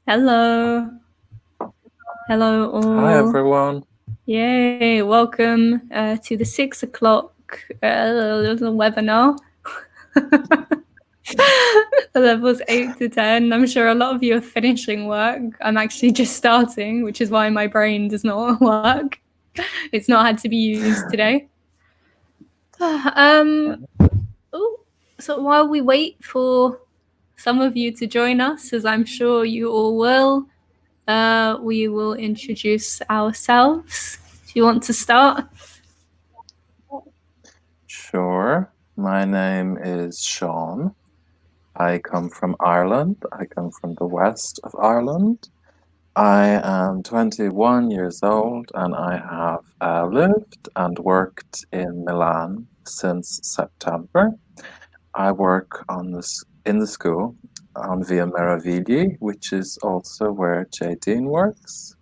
Hello. Hello Hi, all. everyone. Yay. Welcome to the 6 o'clock little webinar. The levels 8 to 10. I'm sure a lot of you are finishing work. I'm actually just starting, which is why my brain does not work. It's not had to be used today. So while we wait for some of you to join us, as I'm sure you all will, we will introduce ourselves. Do you want to start? Sure. My name is Sean. I come from Ireland. I come from the west of Ireland. I am 21 years old and I have lived and worked in Milan since September. I work in the school on Via Meravigli, which is also where Jadene works.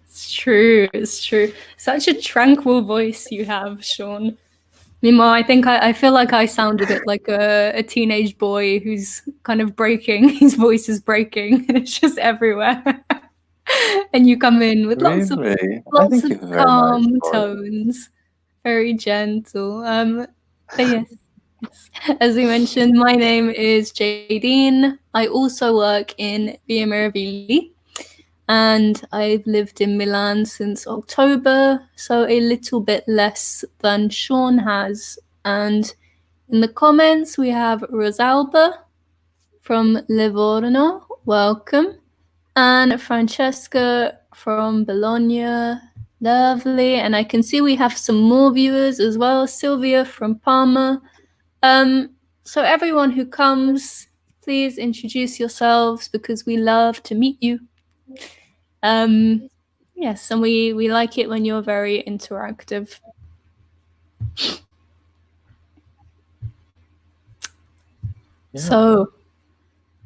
It's true. It's true. Such a tranquil voice you have, Sean. Meanwhile, I think I feel like I sound a bit like a teenage boy who's kind of breaking. His voice is breaking, and it's just everywhere. And you come in with Really? I lots think of you have a very nice calm voice. tones, very gentle. But yes, as we mentioned, my name is Jadene. I also work in Via Meravigli, and I've lived in Milan since October, so a little bit less than Sean has. And in the comments, we have Rosalba from Livorno, welcome, and Francesca from Bologna, lovely. And I can see we have some more viewers as well, Sylvia from Parma. So everyone who comes, please introduce yourselves because we love to meet you. Yes, and we like it when you're very interactive. Yeah. So,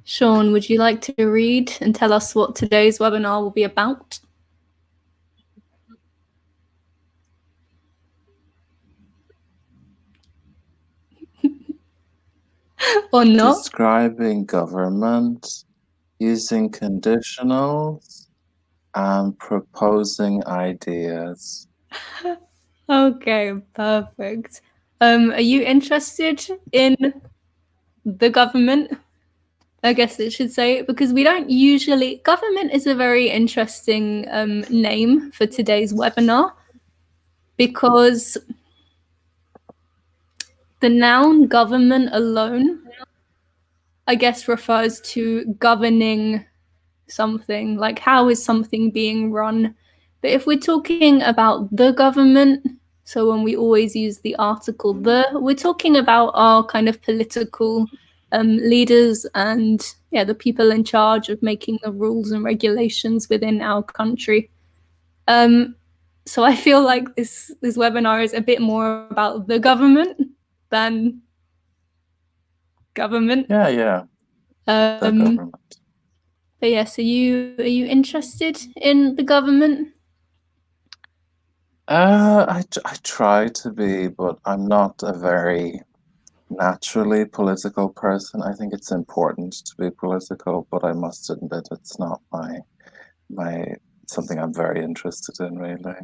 Sean, would you like to read and tell us what today's webinar will be about? Or not? Describing government, using conditionals, and proposing ideas. Okay, perfect. Are you interested in the government? I guess it should say, because we don't usually. Government is a very interesting name for today's webinar because the noun government alone, I guess, refers to governing something, like how is something being run. But if we're talking about the government, so when we always use the article the, we're talking about our kind of political leaders and the people in charge of making the rules and regulations within our country. So I feel like this webinar is a bit more about the government than government. Yeah. The government. But yes, are you interested in the government? I try to be, but I'm not a very naturally political person. I think it's important to be political, but I must admit it's not my something I'm very interested in, really.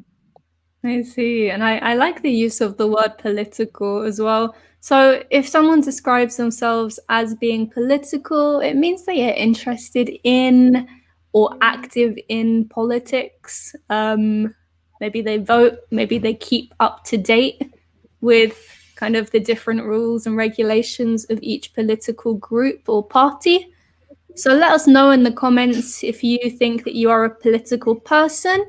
I see. And I like the use of the word political as well. So if someone describes themselves as being political, it means they are interested in or active in politics. Maybe they vote, maybe they keep up to date with kind of the different rules and regulations of each political group or party. So let us know in the comments if you think that you are a political person.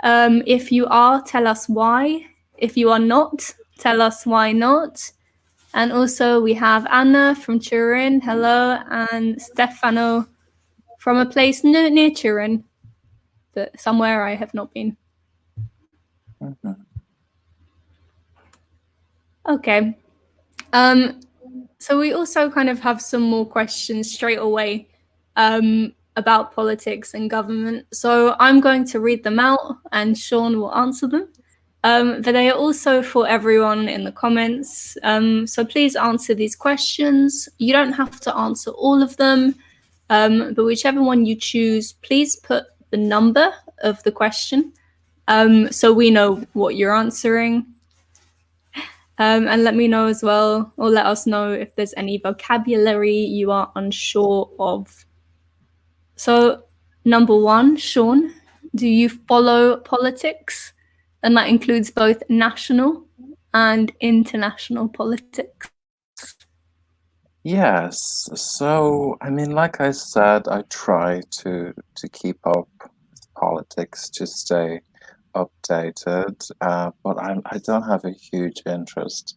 If you are, tell us why. If you are not, tell us why not. And also we have Anna from Turin, hello, and Stefano from a place near Turin, but somewhere I have not been. Mm-hmm. Okay. So we also kind of have some more questions straight away about politics and government. So I'm going to read them out and Sean will answer them. But they are also for everyone in the comments. So please answer these questions. You don't have to answer all of them. But whichever one you choose, please put the number of the question so we know what you're answering. And let me know as well, or let us know if there's any vocabulary you are unsure of. So, number one, Sean, do you follow politics? And that includes both national and international politics. Yes. So, I mean, like I said, I try to keep up with politics to stay updated, but I don't have a huge interest.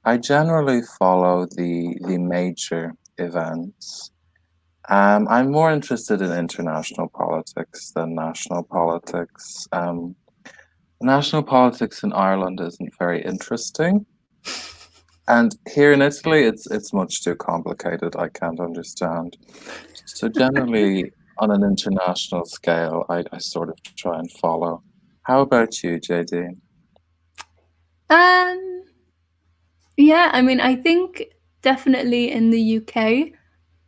I generally follow the major events. I'm more interested in international politics than national politics. National politics in Ireland isn't very interesting. And here in Italy, it's much too complicated. I can't understand. So generally, on an international scale, I sort of try and follow. How about you, Jadene? Yeah, I mean, I think definitely in the UK,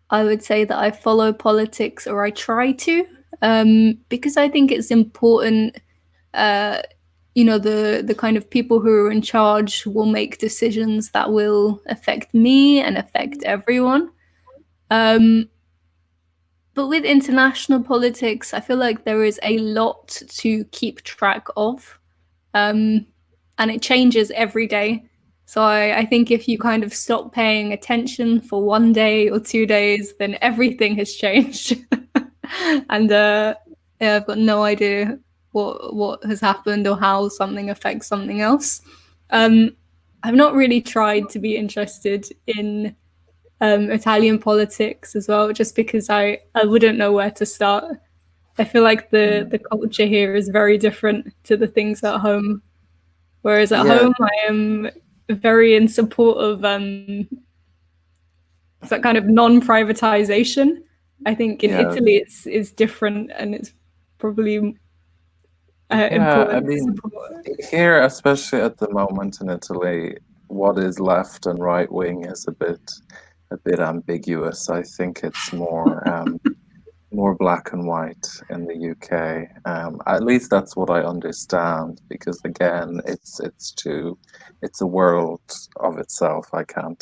I would say that I follow politics, or I try to, because I think it's important. The kind of people who are in charge will make decisions that will affect me and affect everyone. Um, but with international politics, I feel like there is a lot to keep track of, and it changes every day. So I think if you kind of stop paying attention for 1 day or 2 days, then everything has changed. And yeah, I've got no idea what has happened or how something affects something else. I've not really tried to be interested in Italian politics as well, just because I wouldn't know where to start. I feel like the culture here is very different to the things at home. Whereas at Yeah, home, I am very in support of that kind of non-privatization. I think in yeah, Italy it's different, and it's probably yeah. I important to mean, support. here, especially at the moment in Italy, what is left and right wing is a bit ambiguous. I think it's more black and white in the UK. At least that's what I understand, because again, it's a world of itself. I can't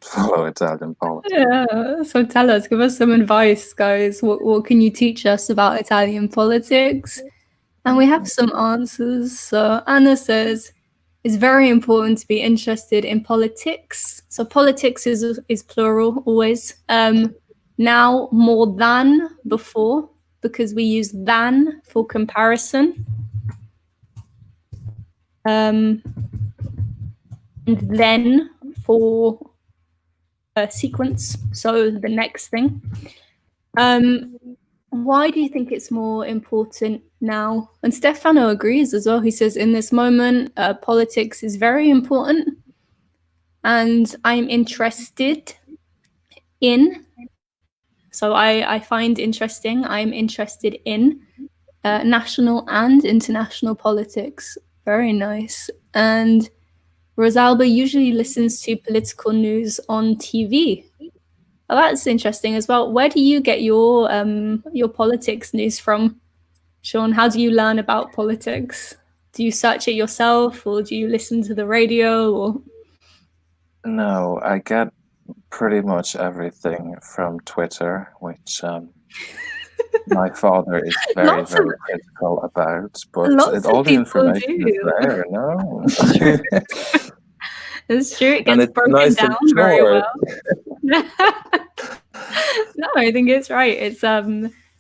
follow Italian politics. Yeah, so tell us, give us some advice, guys. What can you teach us about Italian politics? And we have some answers. So Anna says it's very important to be interested in politics. So politics is plural always. Now more than before, because we use than for comparison. And then for sequence, so the next thing. Why do you think it's more important now? And Stefano agrees as well. He says, in this moment, politics is very important, and I'm interested in. So I find interesting. I'm interested in national and international politics. Very nice. And Rosalba usually listens to political news on TV. Oh, that's interesting as well. Where do you get your politics news from, Sean? How do you learn about politics? Do you search it yourself, or do you listen to the radio? Or No, I get pretty much everything from Twitter, which my father is very, lots of very critical about, but lots all of the people information is do. there, no? It's true. It's true. It And gets it's broken nice and down very short. well. No, I think it's right.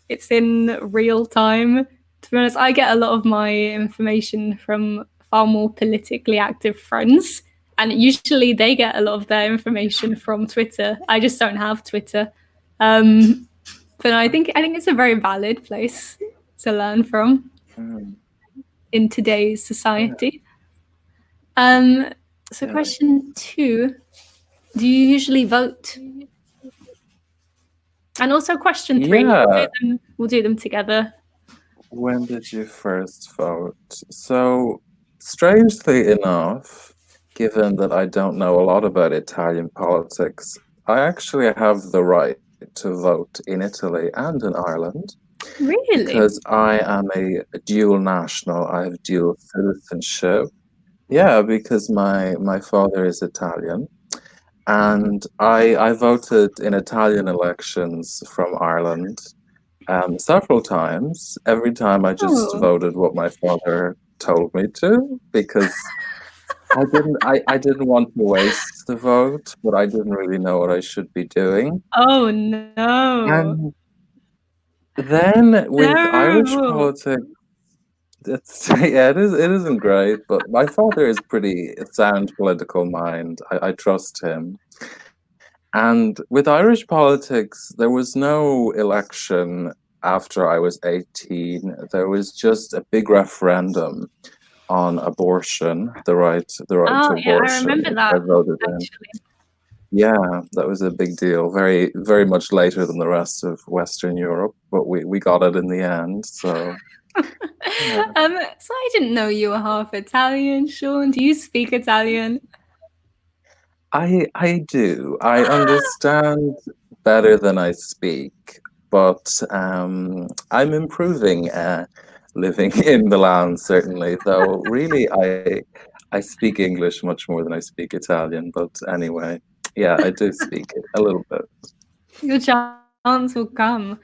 It's in real time. To be honest, I get a lot of my information from far more politically active friends, and usually they get a lot of their information from Twitter. I just don't have Twitter, but I think it's a very valid place to learn from Mm, in today's yeah, society. So yeah. question 2: do you usually vote? And also question 3. Yeah, We'll do them together. when did you first vote? So, strangely enough, given that I don't know a lot about Italian politics, I actually have the right to vote in Italy and in Ireland Really? because I am a dual national. I have dual citizenship. Yeah, because my father is Italian, and I voted in Italian elections from Ireland several times. Every time I just Oh, voted what my father told me to because I didn't want to waste the vote, but I didn't really know what I should be doing. oh no. And then with Irish Terrible. politics, it's yeah, it isn't great, but my father is pretty sound political mind. I trust him. And with Irish politics, there was no election after I was 18. There was just a big referendum on abortion, the right Oh to yeah, I abortion, remember which I that voted in. actually. Yeah, that was a big deal. Very much later than the rest of Western Europe, but we got it in the end. So yeah. So I didn't know you were half Italian, Sean. Do you speak Italian? I do. I understand better than I speak, but I'm improving living in the land, certainly, though really I speak English much more than I speak Italian, but anyway, yeah, I do speak it a little bit. Your chance will come.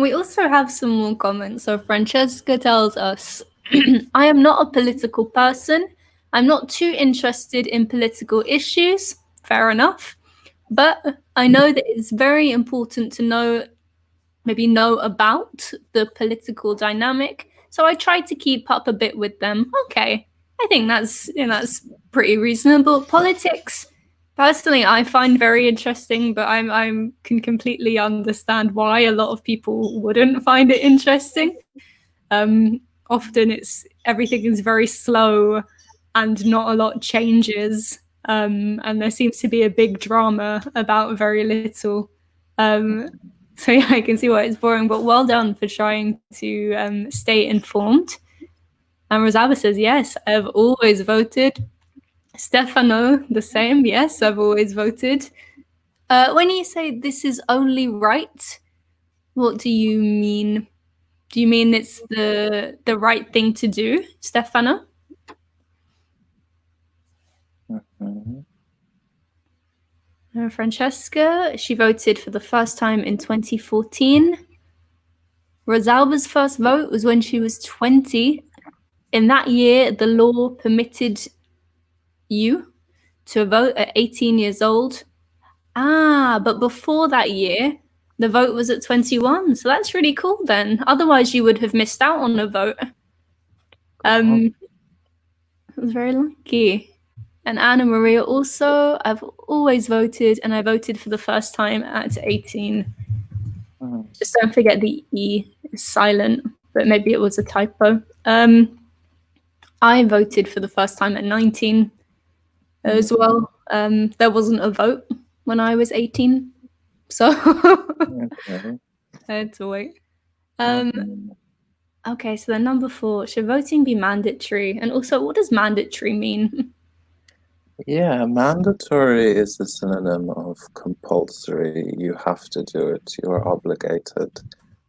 We also have some more comments. So Francesca tells us, I am not a political person. I'm not too interested in political issues. Fair enough. But I know that it's very important to know about the political dynamic. So I try to keep up a bit with them. Okay, I think that's pretty reasonable. Politics, personally, I find very interesting, but I can completely understand why a lot of people wouldn't find it interesting. Often everything is very slow, and not a lot changes. And there seems to be a big drama about very little. Um, so yeah, I can see why it's boring, but well done for trying to stay informed. And Rosaba says, yes, I've always voted. Stefano, the same. Yes, I've always voted. When you say this is only right, what do you mean? Do you mean it's the right thing to do, Stefano? Mhm. Francesca, she voted for the first time in 2014. Rosalba's first vote was when she was 20. In that year, the law permitted you to vote at 18 years old. Ah, but before that year, the vote was at 21. So that's really cool then. Otherwise, you would have missed out on a vote. Wow. I was very lucky. And Anna Maria also, I've always voted, and I voted for the first time at 18. Mhm. Just don't forget the E is silent, but maybe it was a typo. I voted for the first time at 19 as well. There wasn't a vote when I was 18, so Okay. I had to wait. Um, Mhm. okay, so then number 4, should voting be mandatory? And also, what does mandatory mean? Yeah, mandatory is a synonym of compulsory. You have to do it. You are obligated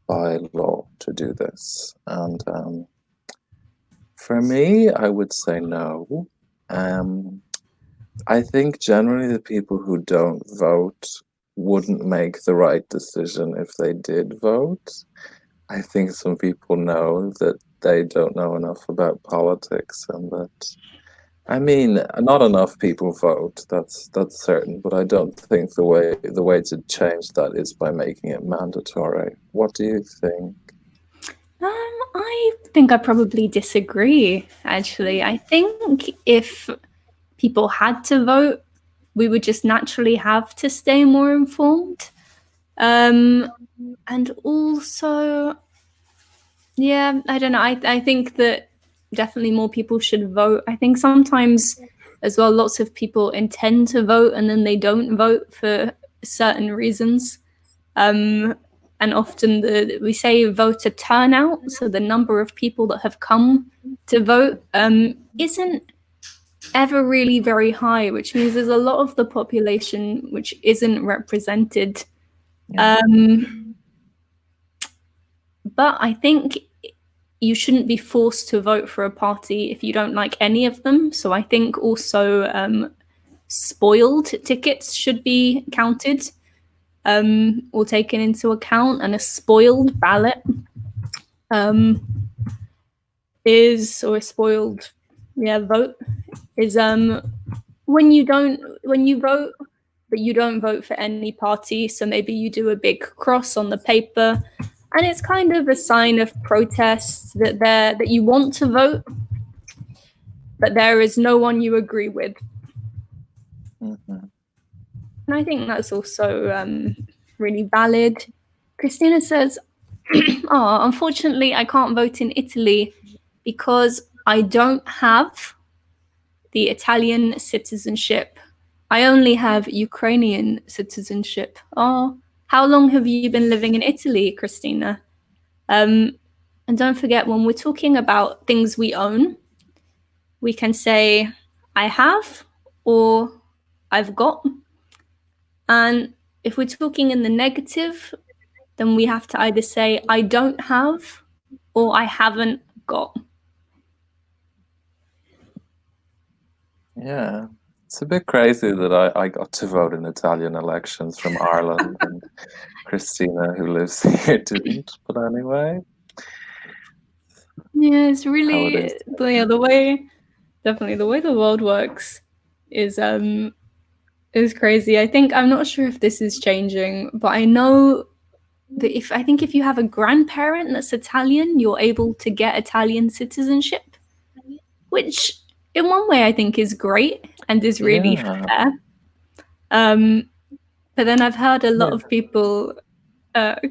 by law to do this. And for me, I would say no. Um, I think generally the people who don't vote wouldn't make the right decision if they did vote. I think some people know that they don't know enough about politics and that I mean, not enough people vote. That's certain, but I don't think the way to change that is by making it mandatory. What do you think? I think I probably disagree, actually. I think if people had to vote, we would just naturally have to stay more informed. And also, yeah, I don't know. I think that definitely more people should vote. I think sometimes as well, lots of people intend to vote and then they don't vote for certain reasons. Um, and often we say voter turnout, so the number of people that have come to vote isn't ever really very high, which means there's a lot of the population which isn't represented. Yeah. But I think you shouldn't be forced to vote for a party if you don't like any of them. So I think also spoiled tickets should be counted or taken into account, and a spoiled ballot is, or a spoiled, vote is when you vote, but you don't vote for any party. So maybe you do a big cross on the paper, and it's kind of a sign of protest that you want to vote, but there is no one you agree with. Mm-hmm. And I think that's also really valid. Christina says, "Oh, unfortunately, I can't vote in Italy because I don't have the Italian citizenship. I only have Ukrainian citizenship." Oh, how long have you been living in Italy, Christina? And don't forget, when we're talking about things we own, we can say, I have or I've got. And if we're talking in the negative, then we have to either say, I don't have or I haven't got. Yeah. It's a bit crazy that I got to vote in Italian elections from Ireland and Christina, who lives here, didn't. But anyway, Yeah, it's how it really is. the way, definitely the way the world works is crazy. I think I'm not sure if this is changing, but I know that if you have a grandparent that's Italian, you're able to get Italian citizenship, which in one way I think is great and is really Yeah. fair. But then I've heard a lot Yeah. of people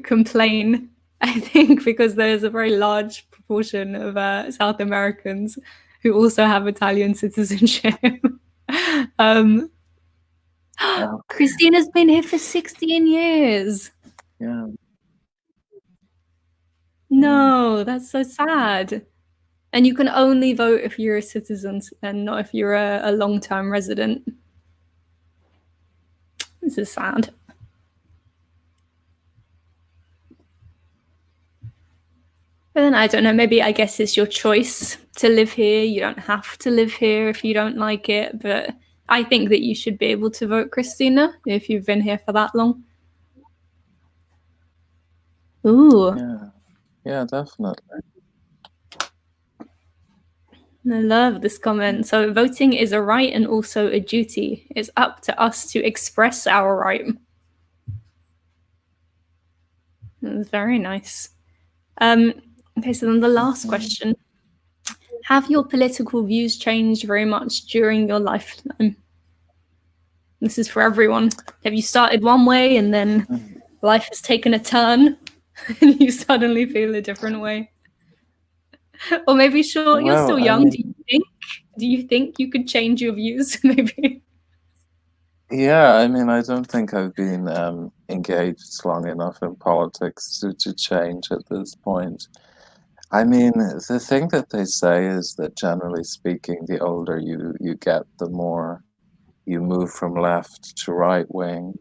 complain, I think, because there's a very large proportion of South Americans who also have Italian citizenship. um, Okay. Christina's been here for 16 years. Yeah. Yeah. No, that's so sad. And you can only vote if you're a citizen and not if you're a long-term resident. This is sad. But then I don't know, maybe I guess it's your choice to live here. You don't have to live here if you don't like it. But I think that you should be able to vote, Christina, if you've been here for that long. Ooh, Yeah. Yeah, definitely. I love this comment. So voting is a right and also a duty. It's up to us to express our right. That's very nice. Okay, so then the last question. Have your political views changed very much during your lifetime? This is for everyone. Have you started one way and then life has taken a turn and you suddenly feel a different way? Or maybe sure, you're Well, still I young. mean, Do you think you could change your views? Maybe. yeah, I mean, I don't think I've been engaged long enough in politics to change at this point. I mean, the thing that they say is that generally speaking, the older you get, the more you move from left to right wing.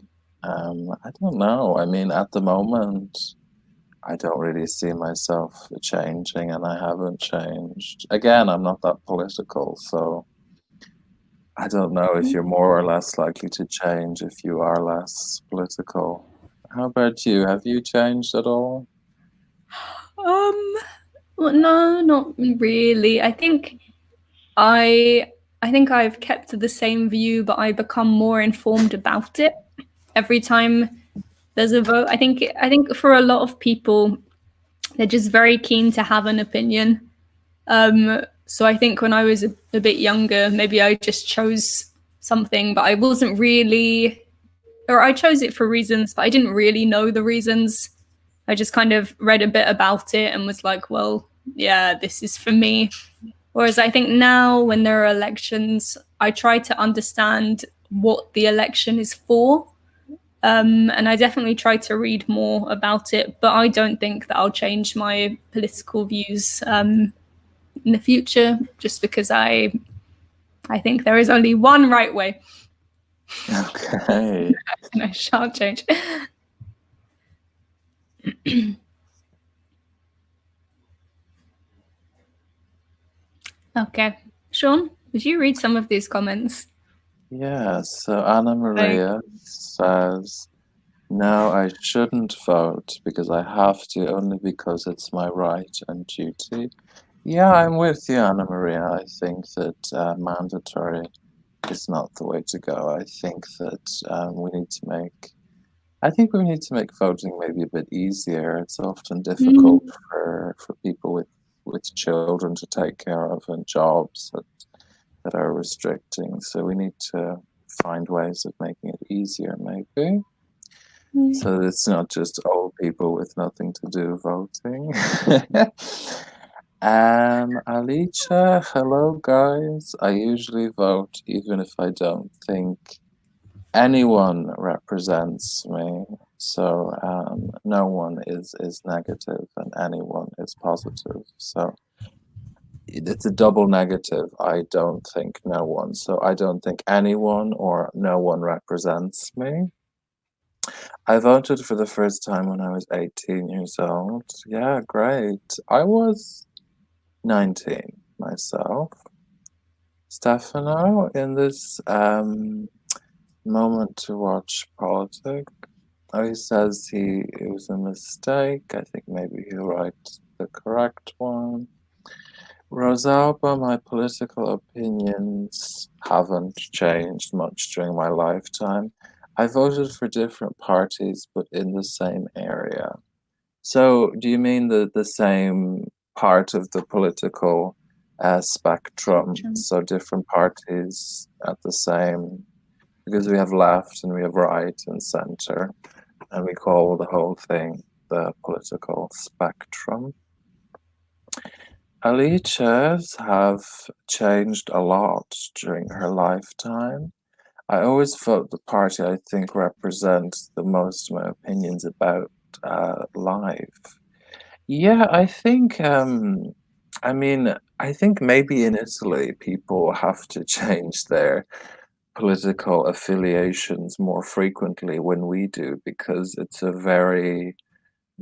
I don't know. I mean, at the moment, I don't really see myself changing, and I haven't changed. Again, I'm not that political, so I don't know if you're more or less likely to change if you are less political. How about you? Have you changed at all? Well, no, not really. I I think I've kept the same view, but I become more informed about it every time there's a vote. I think for a lot of people, they're just very keen to have an opinion. So I think when I was a bit younger, maybe I just chose something, but I wasn't really, or I chose it for reasons, but I didn't really know the reasons. I just kind of read a bit about it and was like, well, yeah, this is for me. Whereas I think now, when there are elections, I try to understand what the election is for. And I definitely try to read more about it, but I don't think that I'll change my political views in the future, just because I think there is only one right way. Okay. And I shan't change. Okay. Sean, would you read some of these comments? Yeah, so Anna Like, Maria says, no, I shouldn't vote because I have to only because it's my right and duty. Yeah, I'm with you, Anna Maria. I think that mandatory is not the way to go. I think that I think we need to make voting maybe a bit easier. It's often difficult mm, for people with children to take care of and jobs that are restricting. So we need to find ways of making it easier, maybe. So it's not just old people with nothing to do voting. Alicia, hello guys. I usually vote even if I don't think anyone represents me. So no one is negative and anyone is positive. So it's a double negative. I don't think no one. So I don't think anyone or no one represents me. I voted for the first time when I was 18 years old. Yeah, great. I was 19 myself. Stefano, in this moment to watch politics, oh, he says it was a mistake. I think maybe he'll write the correct one. Rosalba, my political opinions haven't changed much during my lifetime. I voted for different parties, but in the same area. So, do you mean the same part of the political spectrum? So, different parties at the same, because we have left and we have right and center, and we call the whole thing the political spectrum. Alicia's have changed a lot during her lifetime. I always felt the party I think represents the most of my opinions about life. Yeah, I think maybe in Italy people have to change their political affiliations more frequently when we do because it's a very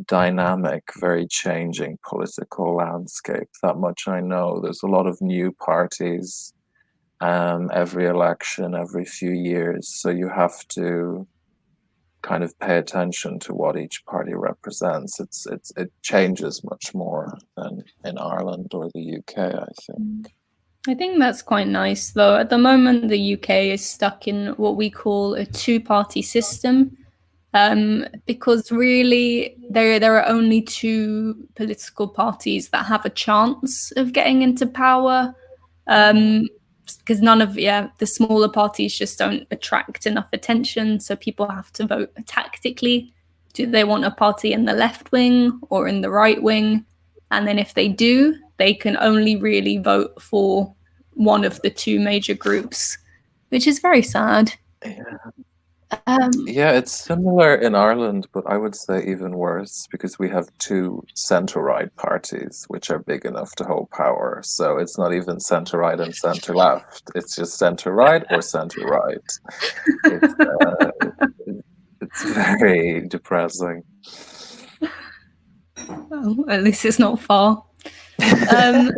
dynamic, very changing political landscape. That much I know. There's a lot of new parties every election, every few years. So you have to kind of pay attention to what each party represents. It changes much more than in Ireland or the UK, I think. I think that's quite nice, though. At the moment, the UK is stuck in what we call a two-party system, because really there are only two political parties that have a chance of getting into power. Because none of the smaller parties just don't attract enough attention, so people have to vote tactically. Do they want a party in the left wing or in the right wing? And then if they do, they can only really vote for one of the two major groups, which is very sad. Yeah. Um, Yeah, it's similar in Ireland, but I would say even worse because we have two centre-right parties which are big enough to hold power. So it's not even centre-right and centre-left. It's just centre-right or centre-right. It's it's very depressing. well, at least it's not far. Um,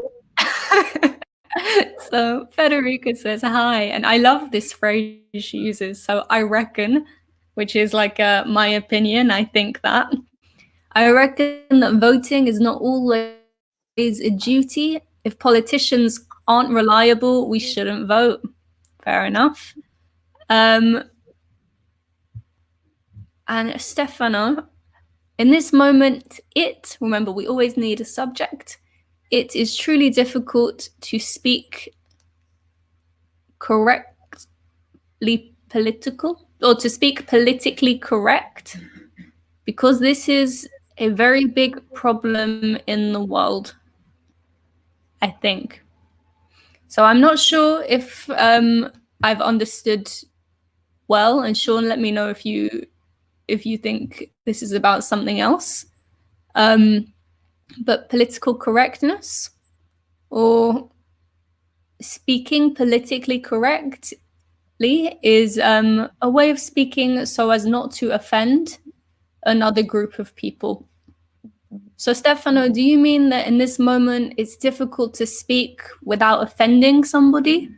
so Federica says hi, and I love this phrase she uses. So I reckon, which is like my opinion. I think that I reckon that voting is not always a duty. If politicians aren't reliable, we shouldn't vote. Fair enough. Um, and Stefano, in this moment, remember, we always need a subject. It is truly difficult to speak correctly political or to speak politically correct because this is a very big problem in the world, I think. So I'm not sure if I've understood well, and Sean, let me know if you think this is about something else. But political correctness or speaking politically correctly is a way of speaking so as not to offend another group of people. So, Stefano, do you mean that in this moment it's difficult to speak without offending somebody?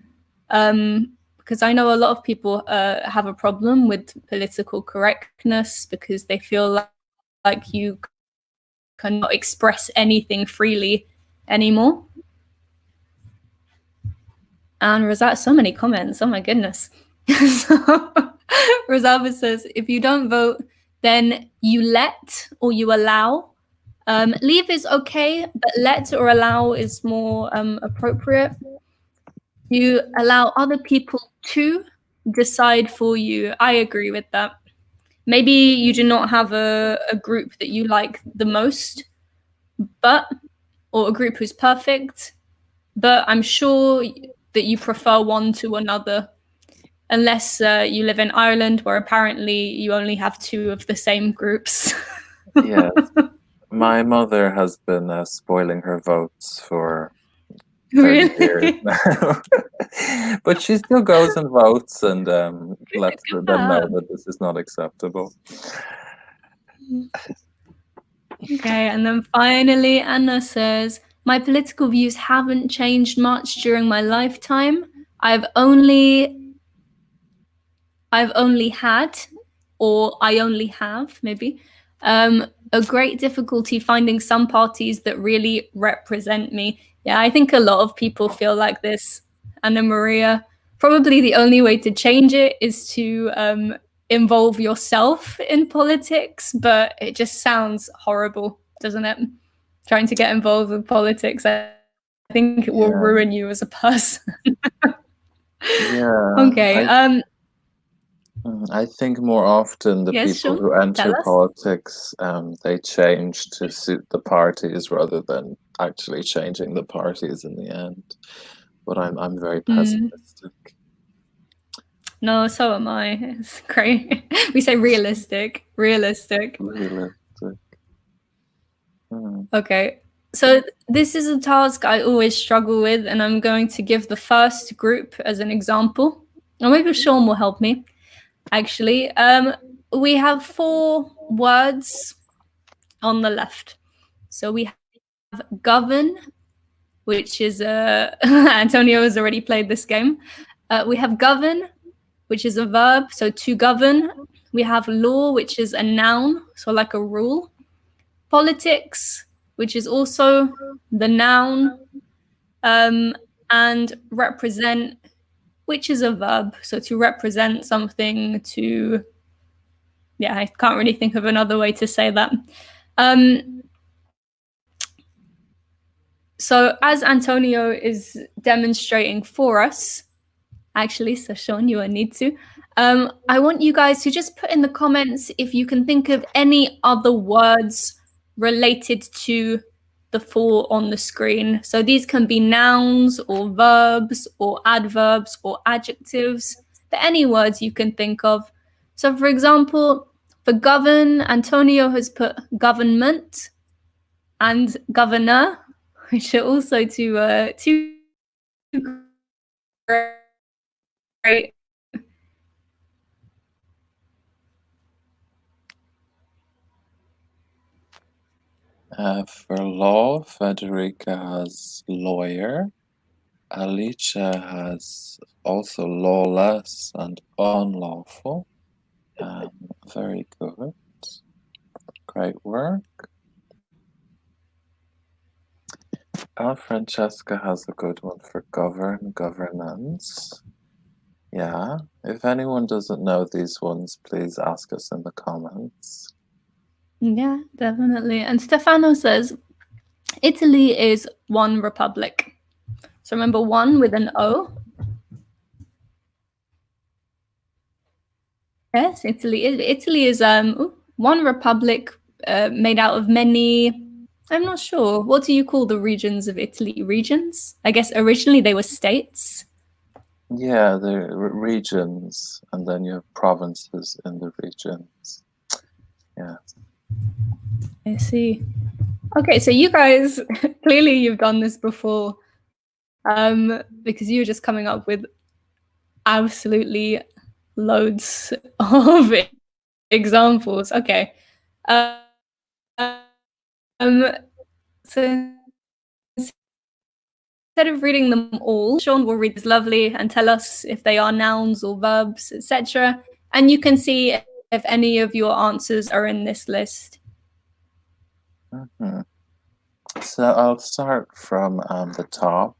Because I know a lot of people have a problem with political correctness because they feel like you cannot express anything freely anymore. And Rosal, so many comments. Oh my goodness. So, Rosalba says, if you don't vote, then you let or you allow. Leave is okay, but let or allow is more appropriate. You allow other people to decide for you. I agree with that. Maybe you do not have a group that you like the most, or a group who's perfect, but I'm sure that you prefer one to another, unless you live in Ireland, where apparently you only have two of the same groups. Yes. My mother has been spoiling her votes for 30 years Really? now. But she still goes and votes and lets Good for them know her. that this is not acceptable. Okay, and then finally, Anna says, my political views haven't changed much during my lifetime. I've only had, or I only have, maybe, a great difficulty finding some parties that really represent me. Yeah, I think a lot of people feel like this, Anna Maria. Probably the only way to change it is to involve yourself in politics, but it just sounds horrible, doesn't it? Trying to get involved with politics, I think it will Yeah, ruin you as a person. yeah. Okay. I think more often the Yes, people Sean, who enter tell us. politics, they change to suit the parties rather than actually changing the parties in the end. But I'm very Mm. pessimistic. No, so am I. It's great. We say realistic. Realistic. Realistic. Hmm. Okay. So this is a task I always struggle with, and I'm going to give the first group as an example. Or maybe Sean will help me, actually. We have 4 words on the left. So we have govern, which is Antonio has already played this game. We have govern, which is a verb, so to govern. We have law, which is a noun, so like a rule. Politics, which is also the noun, um, and represent, which is a verb, so to represent something. To Yeah, I can't really think of another way to say that. Um, so as Antonio is demonstrating for us, actually, so Sean, you will need to. I want you guys to just put in the comments if you can think of any other words related to the 4 on the screen. So these can be nouns or verbs or adverbs or adjectives, but any words you can think of. So, for example, for govern, Antonio has put government and governor, which are also two great. For law, Federica has lawyer. Alicia has also lawless and unlawful. Very good. Great work. Francesca has a good one for govern, governance. Yeah, if anyone doesn't know these ones, please ask us in the comments. Yeah, definitely. And Stefano says Italy is one republic. So remember one with an O. Yes, Italy is. Italy is one republic made out of many. I'm not sure. What do you call the regions of Italy? Regions? I guess originally they were states. Yeah, the regions, and then you have provinces in the regions. Yeah. I see. Okay, so you guys clearly you've done this before, because you're just coming up with absolutely loads of examples. Okay. So instead of reading them all, Sean will read this lovely and tell us if they are nouns or verbs, etc. And you can see if any of your answers are in this list. Mm-hmm. So I'll start from the top.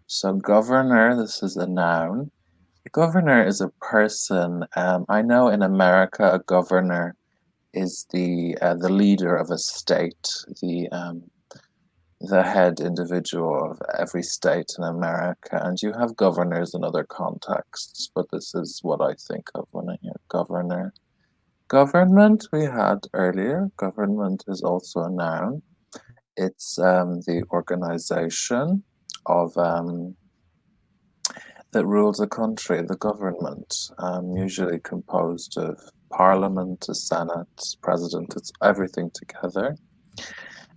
So governor, this is a noun. A governor is a person. I know in America, a governor is the leader of a state, the head individual of every state in America, and you have governors in other contexts, but this is what I think of when I hear governor. Government we had earlier. Government is also a noun. It's the organization of that rules a country, the government, usually composed of parliament, a senate, president. It's everything together.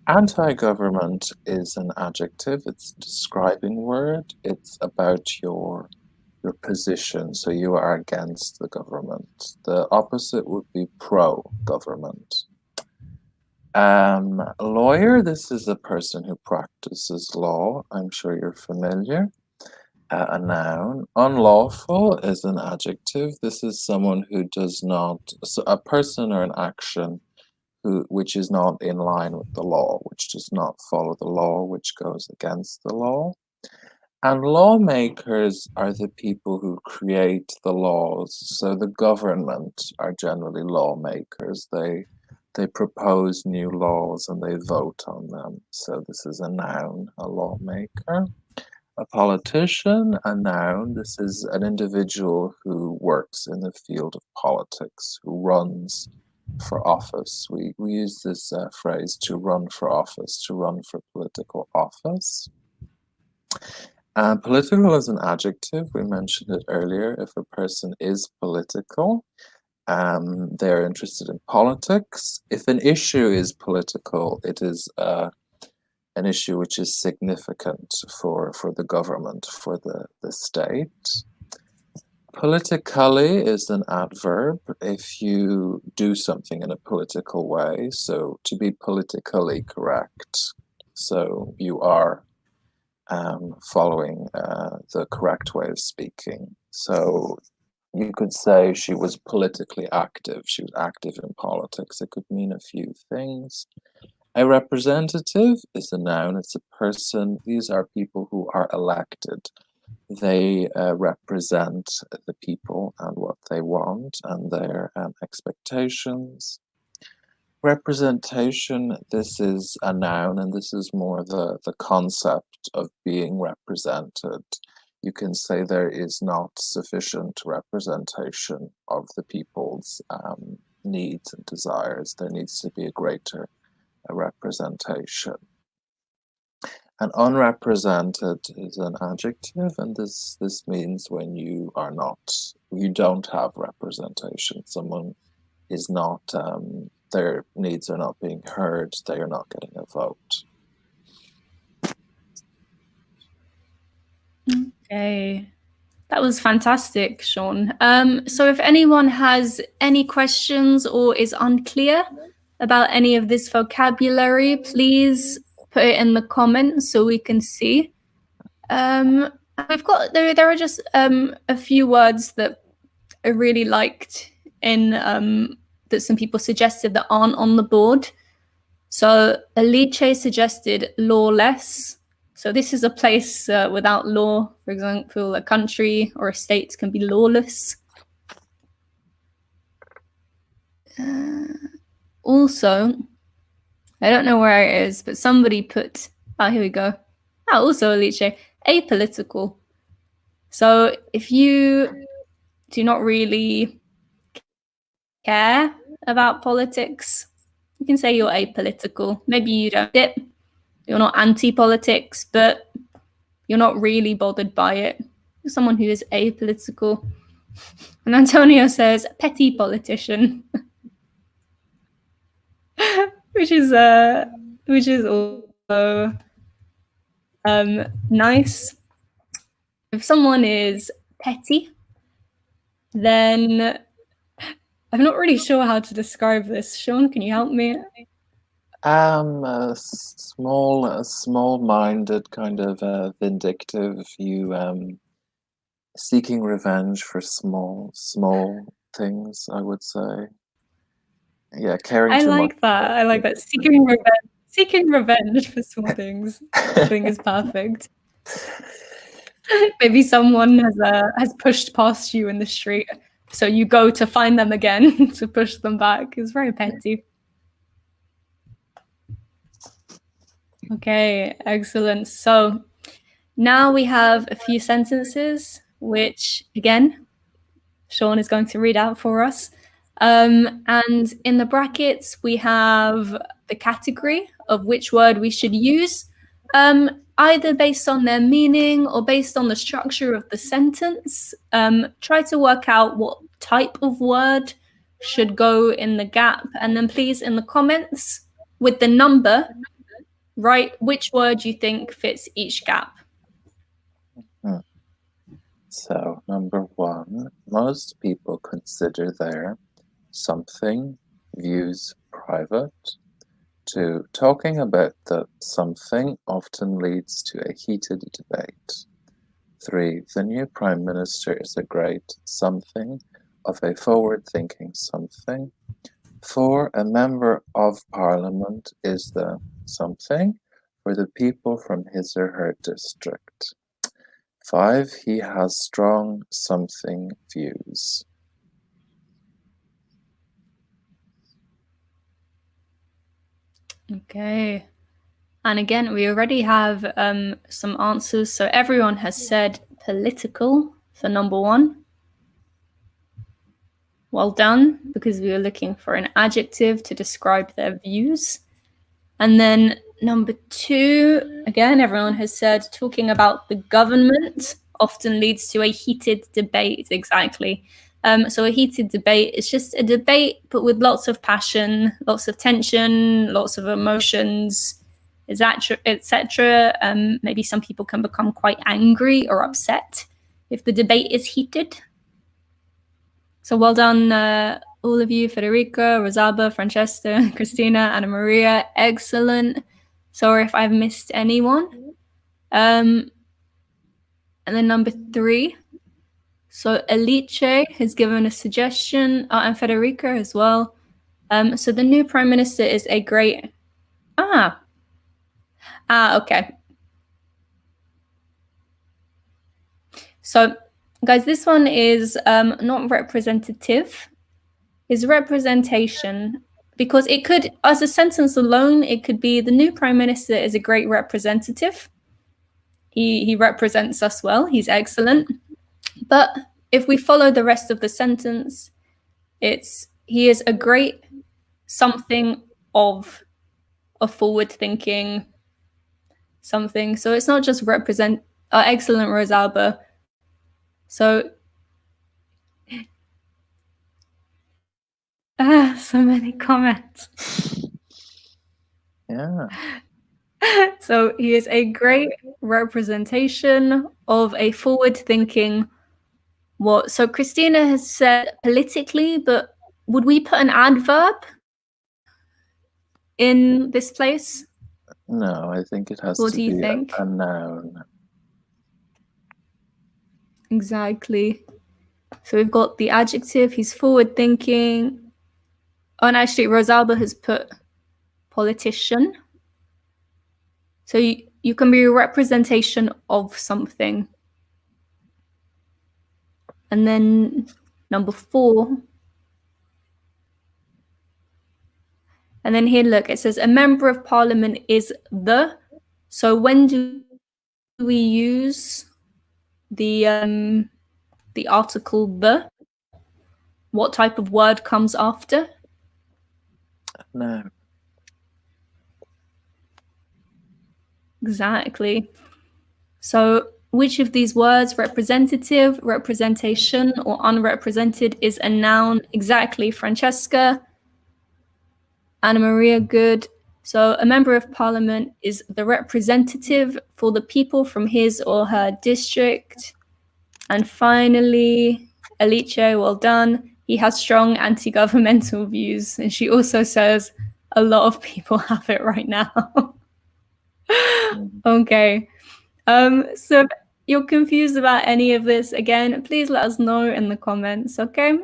Anti-government is an adjective. It's a describing word. It's about your position. So you are against the government. The opposite would be pro-government. Lawyer, this is a person who practices law. I'm sure you're familiar. A noun. Unlawful is an adjective. This is someone who does not, so a person or an action which is not in line with the law, which does not follow the law, which goes against the law. And lawmakers are the people who create the laws. So the government are generally lawmakers. They propose new laws and they vote on them. So this is a noun, a lawmaker. A politician, a noun. This is an individual who works in the field of politics, who runs for office. We use this phrase to run for office, to run for political office. Political is an adjective. We mentioned it earlier. If a person is political, they're interested in politics. If an issue is political, it is an issue which is significant for the government, for the state. Politically is an adverb if you do something in a political way. So to be politically correct. So you are following the correct way of speaking. So you could say she was politically active. She was active in politics. It could mean a few things. A representative is a noun. It's a person. These are people who are elected. They represent the people and what they want and their expectations. Representation, this is a noun, and this is more the concept of being represented. You can say there is not sufficient representation of the people's needs and desires. There needs to be a greater representation. And unrepresented is an adjective, and this means when you don't have representation. Someone is not, their needs are not being heard, they are not getting a vote. Okay. That was fantastic, Sean. So if anyone has any questions or is unclear about any of this vocabulary, please put it in the comments so we can see. We've got there are just a few words that I really liked in that some people suggested that aren't on the board. So Alice suggested lawless. So this is a place without law. For example, a country or a state can be lawless. Also, I don't know where it is, but somebody put, oh, here we go. Oh, also Alice, apolitical. So if you do not really care about politics, you can say you're apolitical. Maybe you don't it. You're not anti-politics, but you're not really bothered by it. You're someone who is apolitical. And Antonio says petty politician, which is also nice. If someone is petty, then I'm not really sure how to describe this. Sean, can you help me? A small-minded, kind of vindictive. You seeking revenge for small things, I would say. Yeah, caring I too much. like that. I like that. Seeking revenge for small things. I think is perfect. Maybe someone has pushed past you in the street, so you go to find them again to push them back. It's very petty. Okay, excellent. So now we have a few sentences, which again, Sean is going to read out for us. And in the brackets, we have the category of which word we should use, either based on their meaning or based on the structure of the sentence. Try to work out what type of word should go in the gap. And then please, in the comments, with the number, write which word you think fits each gap. So, number one, most people consider their something views private. Two, talking about the something often leads to a heated debate. Three, the new Prime Minister is a great something of a forward-thinking something. Four, a member of Parliament is the something for the people from his or her district. Five, he has strong something views. Okay. And again, we already have some answers. So everyone has said political for number one. Well done, because we were looking for an adjective to describe their views. And then number two, again, everyone has said talking about the government often leads to a heated debate. Exactly. So a heated debate is just a debate, but with lots of passion, lots of tension, lots of emotions, etc. Maybe some people can become quite angry or upset if the debate is heated. So well done, all of you, Federica, Rosaba, Francesca, Christina, Anna Maria. Excellent. Sorry if I've missed anyone. And then number three. So Alice has given a suggestion, and Federica as well. So the new prime minister is a great. Okay. So, guys, this one is not representative. Is representation, because it could, as a sentence alone, it could be the new prime minister is a great representative. He represents us well. He's excellent. But if we follow the rest of the sentence, it's he is a great something of a forward-thinking something. So it's not just represent excellent, Rosalba. So so many comments. Yeah. So he is a great representation of a forward-thinking what. So Christina has said politically, but would we put an adverb in this place? No, I think it has What to do you be think? a noun. Exactly. So we've got the adjective, he's forward-thinking. Oh, and actually Rosalba has put politician. So you can be a representation of something. And then number four. And then here, look, it says a member of parliament is the. So when do we use the article the? What type of word comes after? No. Exactly. So which of these words, representative, representation, or unrepresented, is a noun? Exactly, Francesca. Anna Maria, good. So a member of parliament is the representative for the people from his or her district. And finally, Alice, well done. He has strong anti-governmental views. And she also says, a lot of people have it right now. Mhm. Okay. So if you're confused about any of this, again, please let us know in the comments, okay?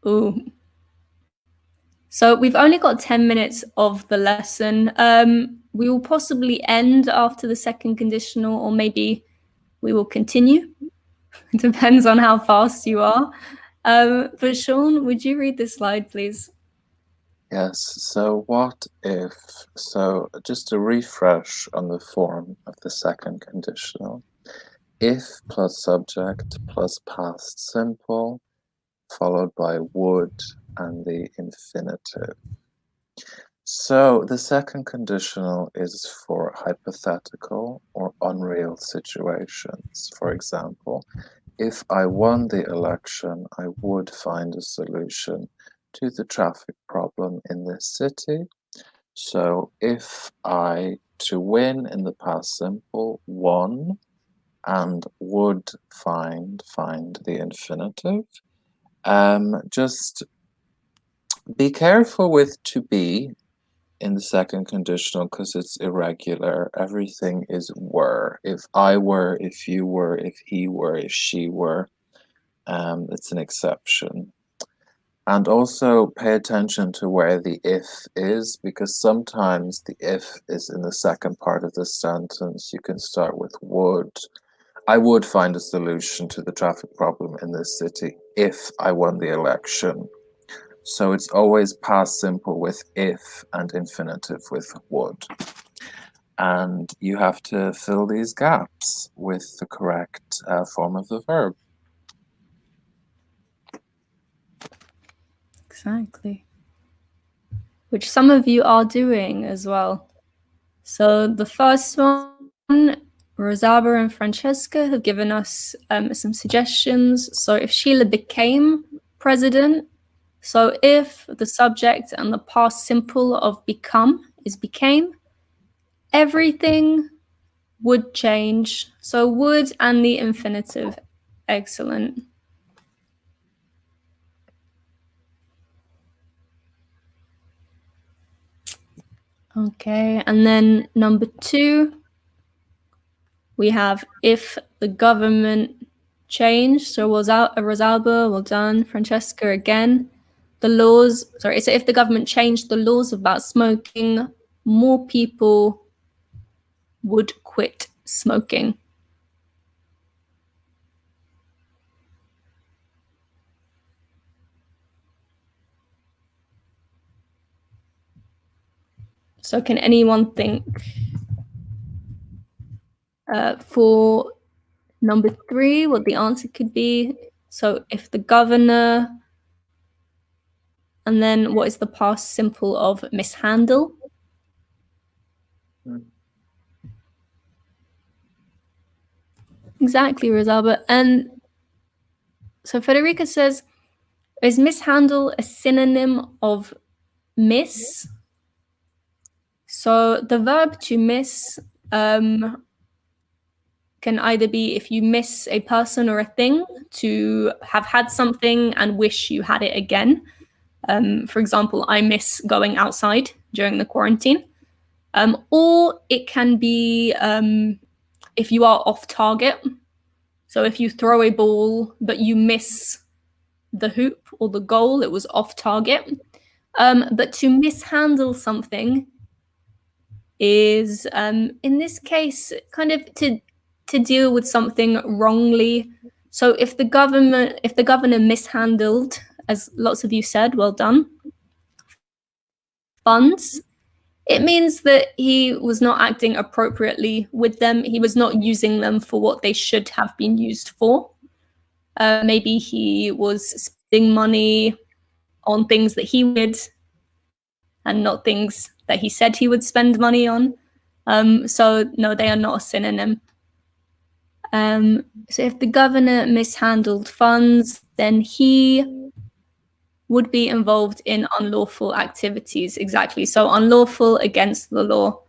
Ooh. So we've only got 10 minutes of the lesson. We will possibly end after the second conditional, or maybe we will continue. It depends on how fast you are. But Sean, would you read this slide, please? Yes, so what if, so just a refresh on the form of the second conditional. If plus subject plus past simple, followed by would and the infinitive. So the second conditional is for hypothetical or unreal situations. For example, if I won the election, I would find a solution to the traffic problem in this city. So if I, to win in the past simple, won, and would find the infinitive. Just be careful with to be in the second conditional because it's irregular. Everything is were. If I were, if you were, if he were, if she were, it's an exception. And also pay attention to where the if is, because sometimes the if is in the second part of the sentence. You can start with would. I would find a solution to the traffic problem in this city if I won the election. So it's always past simple with if and infinitive with would. And you have to fill these gaps with the correct form of the verb. Exactly. Which some of you are doing as well. So the first one, Rosaba and Francesca have given us some suggestions. So if Sheila became president, so if the subject and the past simple of become is became, everything would change. So would and the infinitive. Excellent. Okay, and then number 2, we have if the government changed. So Rosalba, well done. Francesca again. The laws, sorry, so if the government changed the laws about smoking, more people would quit smoking. So can anyone think for number 3 what the answer could be? So if the governor, and then what is the past simple of mishandle? Exactly, Rosalba. And so Federica says, is mishandle a synonym of miss? So the verb to miss can either be if you miss a person or a thing, to have had something and wish you had it again. For example, I miss going outside during the quarantine. Or it can be if you are off target. So if you throw a ball but you miss the hoop or the goal, it was off target. But to mishandle something is, in this case, kind of to deal with something wrongly. So if the governor mishandled, as lots of you said, well done, funds, it means that he was not acting appropriately with them. He was not using them for what they should have been used for. Maybe he was spending money on things that he did and not things that he said he would spend money on. So no, they are not a synonym. So if the governor mishandled funds, then he would be involved in unlawful activities. Exactly. So unlawful, against the law.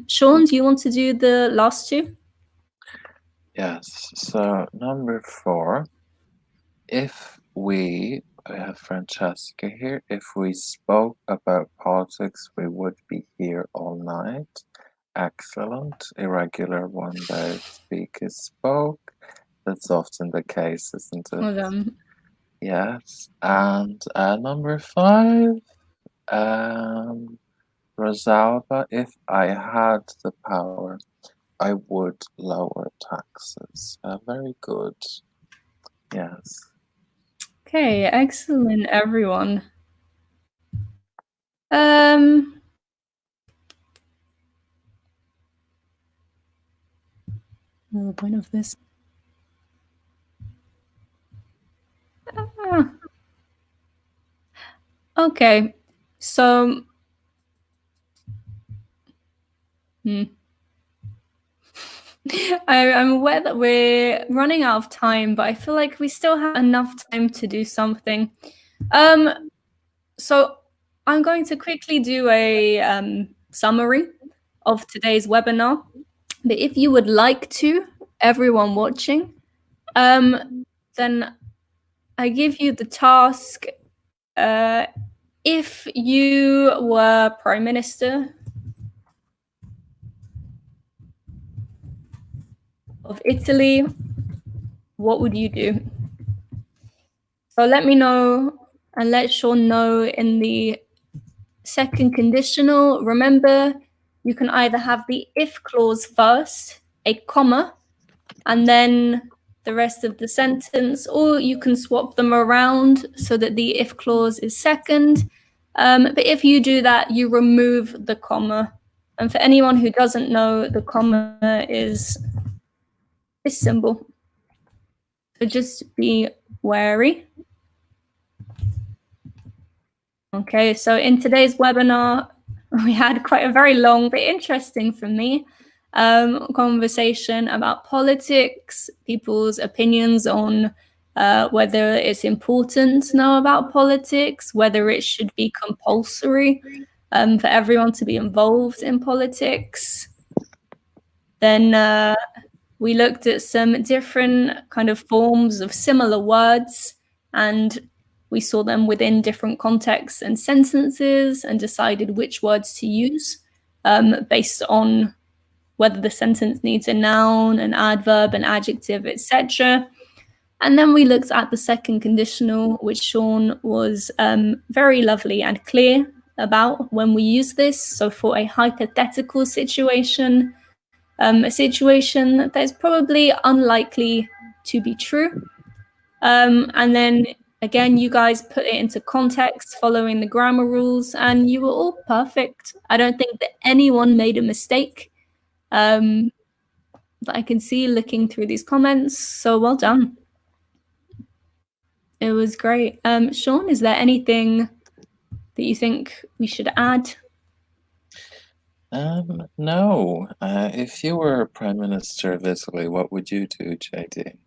Sean, do you want to do the last 2? Yes, so number 4, if we We have Francesca here. If we spoke about politics, we would be here all night. Excellent. Irregular one day speakers spoke. That's often the case, isn't it? Well done. Yes. And number 5, Rosalba, if I had the power, I would lower taxes. Very good. Yes. Okay, excellent, everyone. The point of this. Okay, so I'm aware that we're running out of time, but I feel like we still have enough time to do something. So I'm going to quickly do a summary of today's webinar. But if you would like to, everyone watching, then I give you the task. If you were Prime Minister of Italy, what would you do? So let me know and let Sean know in the second conditional. Remember, you can either have the if clause first, a comma, and then the rest of the sentence, or you can swap them around so that the if clause is second. But if you do that, you remove the comma. And for anyone who doesn't know, the comma is this symbol. So just be wary. Okay, so in today's webinar, we had quite a very long but interesting for me conversation about politics, people's opinions on whether it's important to know about politics, whether it should be compulsory for everyone to be involved in politics. Then we looked at some different kind of forms of similar words, and we saw them within different contexts and sentences and decided which words to use based on whether the sentence needs a noun, an adverb, an adjective, etc. And then we looked at the second conditional, which Sean was very lovely and clear about when we use this. So for a hypothetical situation, a situation that is probably unlikely to be true. And then again, you guys put it into context following the grammar rules, and you were all perfect. I don't think that anyone made a mistake that I can see looking through these comments. So well done. It was great. Sean, is there anything that you think we should add? No. If you were Prime Minister of Italy, what would you do, JD?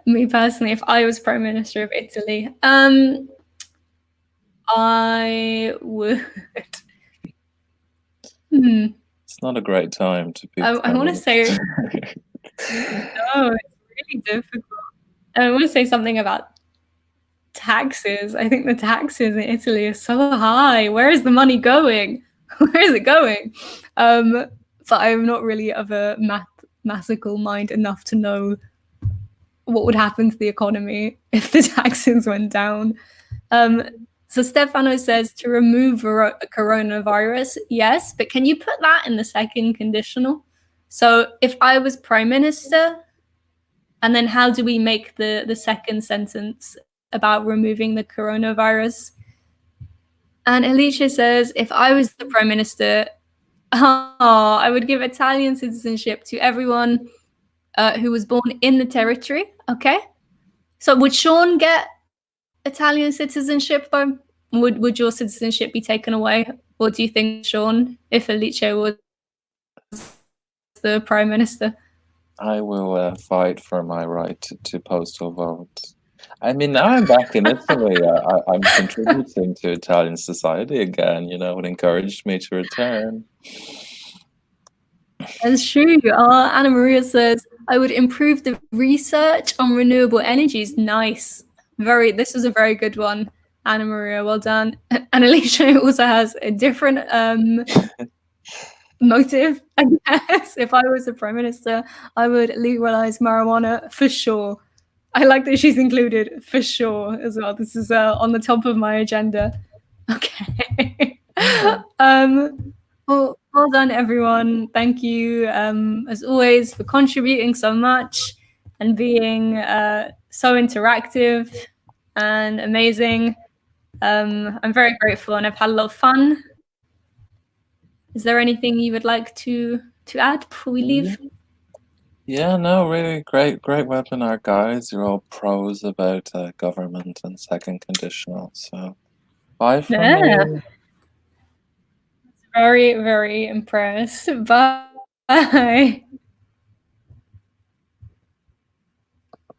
Me personally, if I was Prime Minister of Italy, I would. It's not a great time to be. I want to say. No, it's really difficult. I want to say something about taxes. I think the taxes in Italy are so high. Where is the money going? Where is it going? But I'm not really of a mathematical mind enough to know what would happen to the economy if the taxes went down. So Stefano says to remove coronavirus. Yes, but can you put that in the second conditional? So if I was Prime Minister, and then how do we make the second sentence about removing the coronavirus? And Alicia says, if I was the Prime Minister, I would give Italian citizenship to everyone who was born in the territory. Okay. So would Sean get Italian citizenship though? Would your citizenship be taken away? Or do you think, Sean, if Alicia was the Prime Minister? I will fight for my right to postal vote. I mean, now I'm back in Italy. I'm contributing to Italian society again. You know, it encouraged me to return. That's true. Anna Maria says, I would improve the research on renewable energies. Nice. This was a very good one, Anna Maria. Well done. And Alicia also has a different motive, I guess. If I was the Prime Minister, I would legalize marijuana for sure. I like that she's included for sure as well. This is on the top of my agenda. Okay. Well done, everyone. Thank you, as always, for contributing so much and being so interactive and amazing. I'm very grateful, and I've had a lot of fun. Is there anything you would like to add before we leave? Yeah, no, really great webinar, guys. You're all pros about government and second conditional. So, bye from me. Very, very impressed. Bye.